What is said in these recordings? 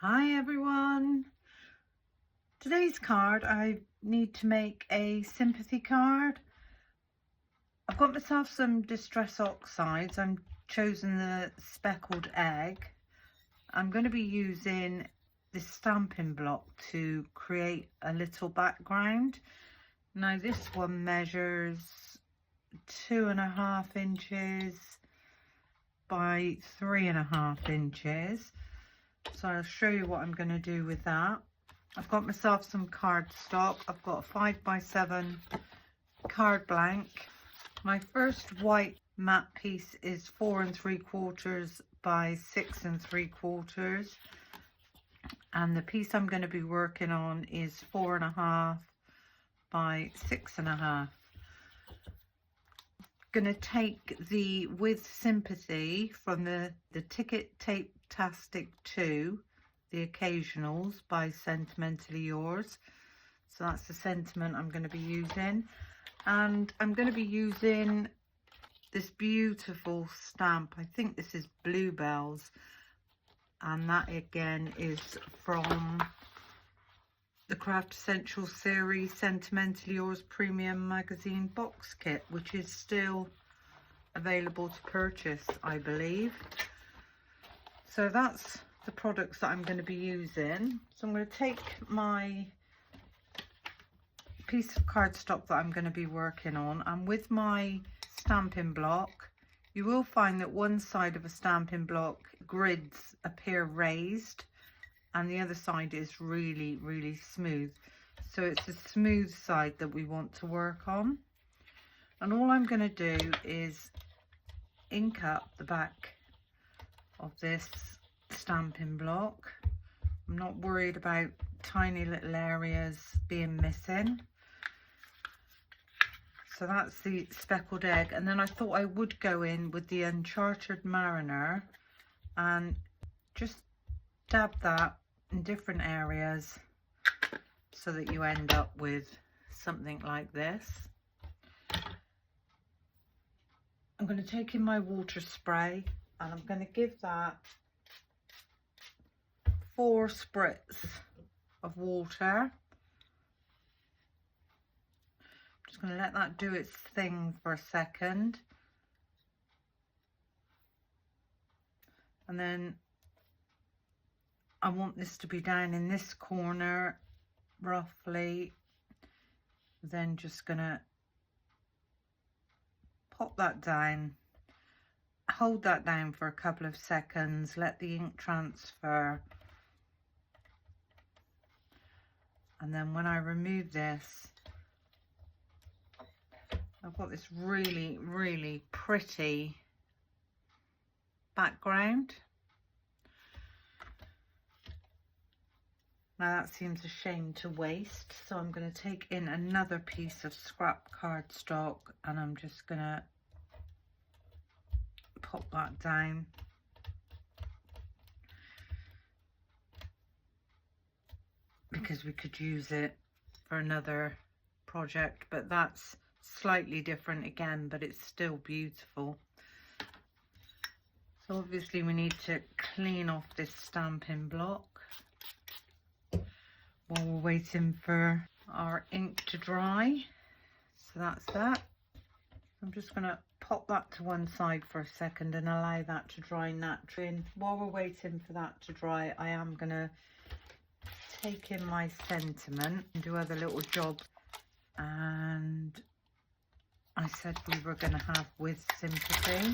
Hi everyone. Today's card, I need to make a sympathy card. I've got myself some distress oxides. I'm chosen the speckled egg. I'm going to be using this stamping block to create a little background. Now this one measures 2.5 inches by 3.5 inches. So I'll show you what I'm going to do with that. I've got myself some cardstock. I've got a 5x7 card blank. My first white matte piece is 4 3/4 by 6 3/4, and the piece I'm going to be working on is 4.5 by 6.5. Going to take the With Sympathy from the Ticket Tape-tastic 2, the Occasionals by Sentimentally Yours. So that's the sentiment I'm going to be using, and I'm going to be using this beautiful stamp. I think this is Bluebells, and that again is from the Craft Essential series Sentimentally Yours Premium Magazine box kit, which is still available to purchase, I believe. So that's the products that I'm going to be using. So I'm going to take my piece of cardstock that I'm going to be working on, and with my stamping block, you will find that one side of a stamping block grids appear raised and the other side is really smooth. So it's the smooth side that we want to work on, and all I'm going to do is ink up the back of this stamping block. I'm not worried about tiny little areas being missing. So that's the speckled egg, and then I thought I would go in with the Uncharted Mariner and just dab that in different areas so that you end up with something like this. I'm going to take in my water spray and I'm going to give that 4 spritz of water. I'm just going to let that do its thing for a second, and then I want this to be down in this corner roughly. Then just gonna pop that down, hold that down for a couple of seconds, let the ink transfer, and then when I remove this, I've got this really pretty background. Now that seems a shame to waste, so I'm going to take in another piece of scrap cardstock and I'm just going to pop that down. Because we could use it for another project, but that's slightly different again, but it's still beautiful. So obviously we need to clean off this stamping block while we're waiting for our ink to dry. So that's that. I'm just going to pop that to one side for a second and allow that to dry naturally. While we're waiting for that to dry, I am going to take in my sentiment and do other little jobs. And I said we were going to have With Sympathy.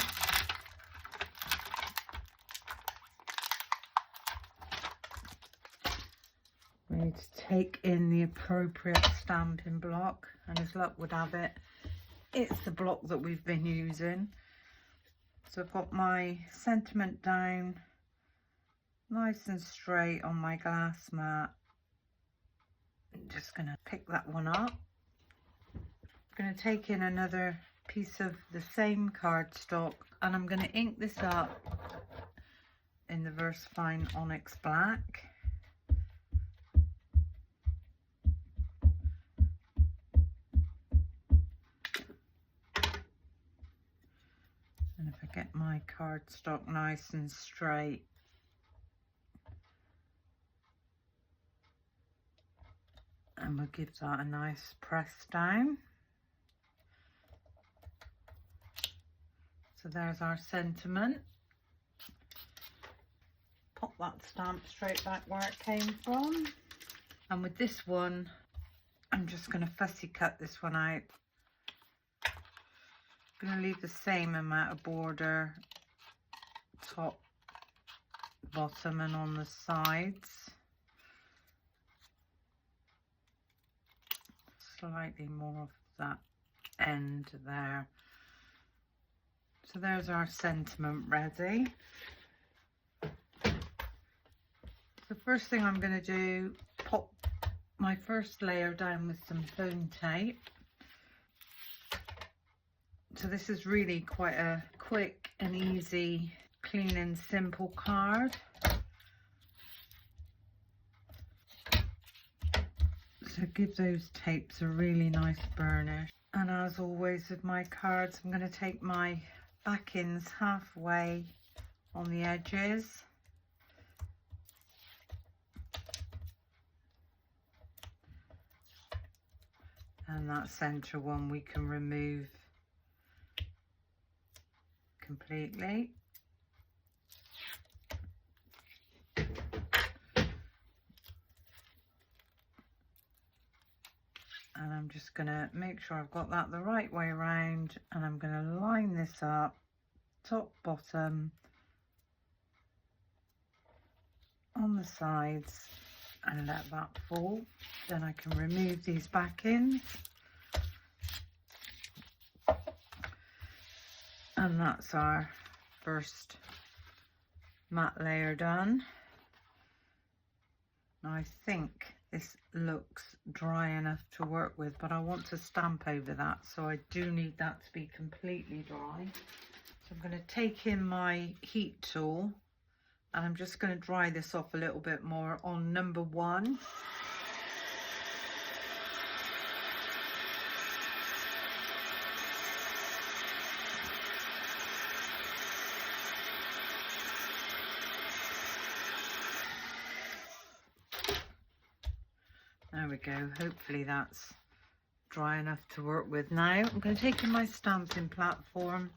We need to take in the appropriate stamping block, and as luck would have it, it's the block that we've been using. So I've got my sentiment down nice and straight on my glass mat. I'm just going to pick that one up. I'm going to take in another piece of the same cardstock and I'm going to ink this up in the VersaFine Onyx Black. And if I get my cardstock nice and straight, And we'll give that a nice press down. So there's our sentiment. Pop that stamp straight back where it came from. And with this one, I'm just going to fussy cut this one out. I'm going to leave the same amount of border, top, bottom and on the sides. Slightly more of that end there. So there's our sentiment ready. The first thing I'm going to do, pop my first layer down with some foam tape. So this is really quite a quick and easy, clean and simple card. So give those tapes a really nice burnish. And as always with my cards, I'm going to take my backings halfway on the edges. And that center one we can remove completely. And I'm just going to make sure I've got that the right way around, and I'm going to line this up, top, bottom, on the sides, and let that fall. Then I can remove these backings. And that's our first matte layer done. Now I think this looks dry enough to work with, but I want to stamp over that, so I do need that to be completely dry. So I'm going to take in my heat tool, and I'm just going to dry this off a little bit more on number 1. There we go, hopefully that's dry enough to work with now. I'm going to take in my stamping platform.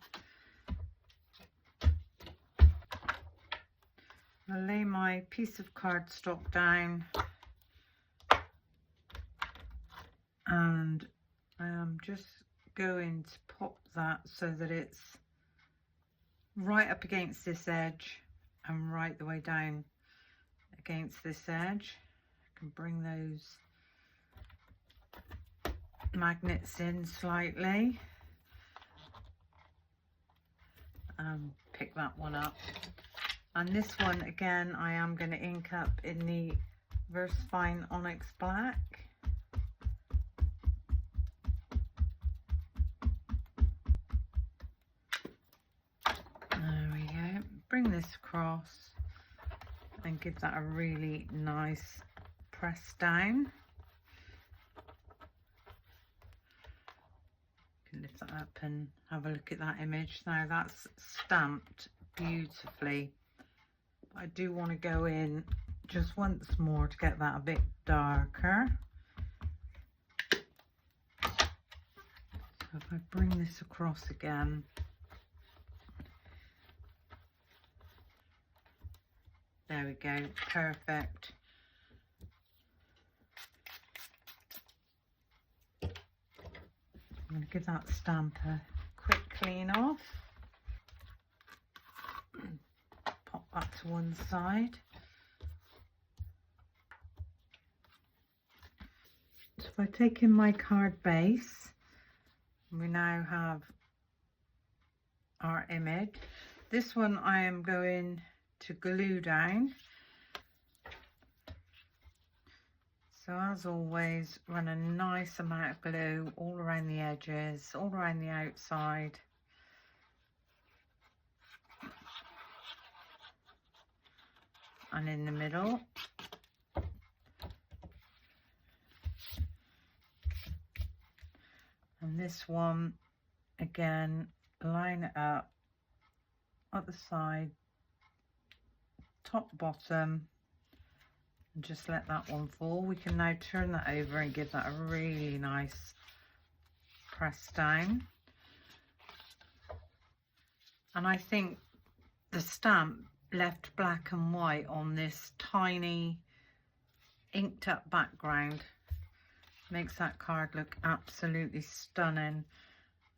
I'll lay my piece of cardstock down, and I am just going to pop that so that it's right up against this edge and right the way down against this edge. I can bring those magnets in slightly and pick that one up. And this one again I am going to ink up in the Versafine Onyx Black. There we go. Bring this across and give that a really nice press down. Lift that up and have a look at that image. Now that's stamped beautifully. I do want to go in just once more to get that a bit darker. So if I bring this across again, there we go, perfect. I'm going to give that stamp a quick clean off. Pop that to one side. So if I take in my card base, we now have our image. This one I am going to glue down. So as always, run a nice amount of glue all around the edges, all around the outside. And in the middle. And this one, again, line it up at the side, top, bottom, and just let that one fall. We can now turn that over and give that a really nice press down. And I think the stamp left black and white on this tiny inked up background makes that card look absolutely stunning.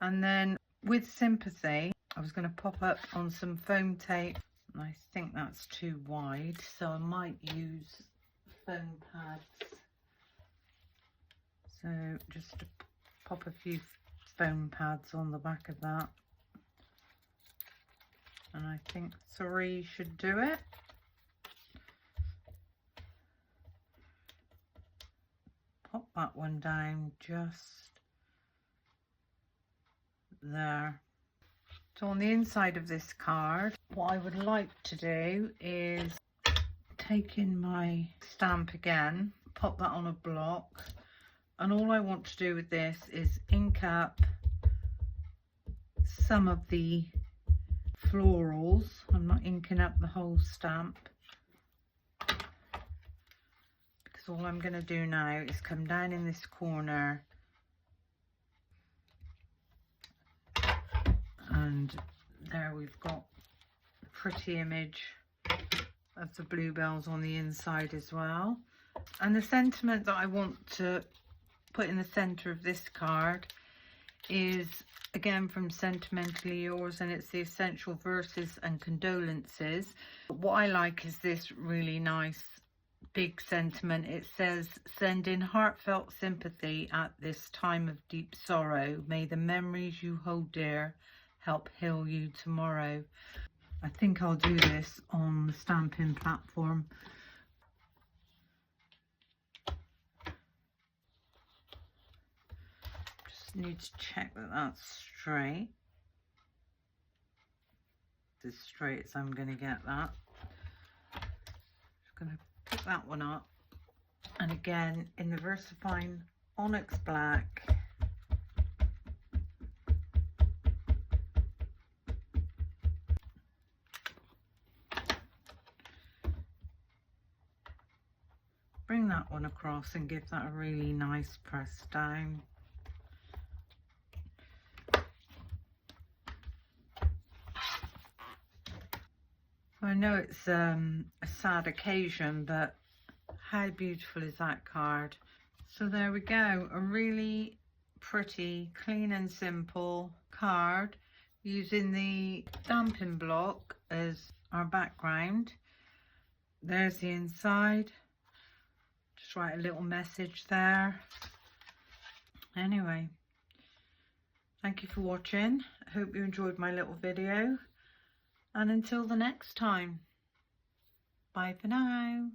And then with Sympathy, I was going to pop up on some foam tape, and I think that's too wide, so I might use foam pads. So just to pop a few foam pads on the back of that, and I think 3 should do it. Pop that one down just there. So on the inside of this card, what I would like to do is take in my stamp again, pop that on a block, and all I want to do with this is ink up some of the florals. I'm not inking up the whole stamp, because all I'm going to do now is come down in this corner and there we've got a pretty image of the bluebells on the inside as well. And the sentiment that I want to put in the center of this card is again from Sentimentally Yours, and it's the essential verses and condolences. What I like is this really nice big sentiment. It says, "Send in heartfelt sympathy at this time of deep sorrow. May the memories you hold dear help heal you tomorrow." I think I'll do this on the stamping platform. Just need to check that that's straight. As straight as I'm going to get that. Just going to pick that one up, and again in the VersaFine Onyx Black, bring that one across and give that a really nice press down. I know it's a sad occasion, but how beautiful is that card? So there we go, a really pretty, clean and simple card using the stamping block as our background. There's the inside. Just write a little message there. Anyway, thank you for watching. I hope you enjoyed my little video. And until the next time, bye for now.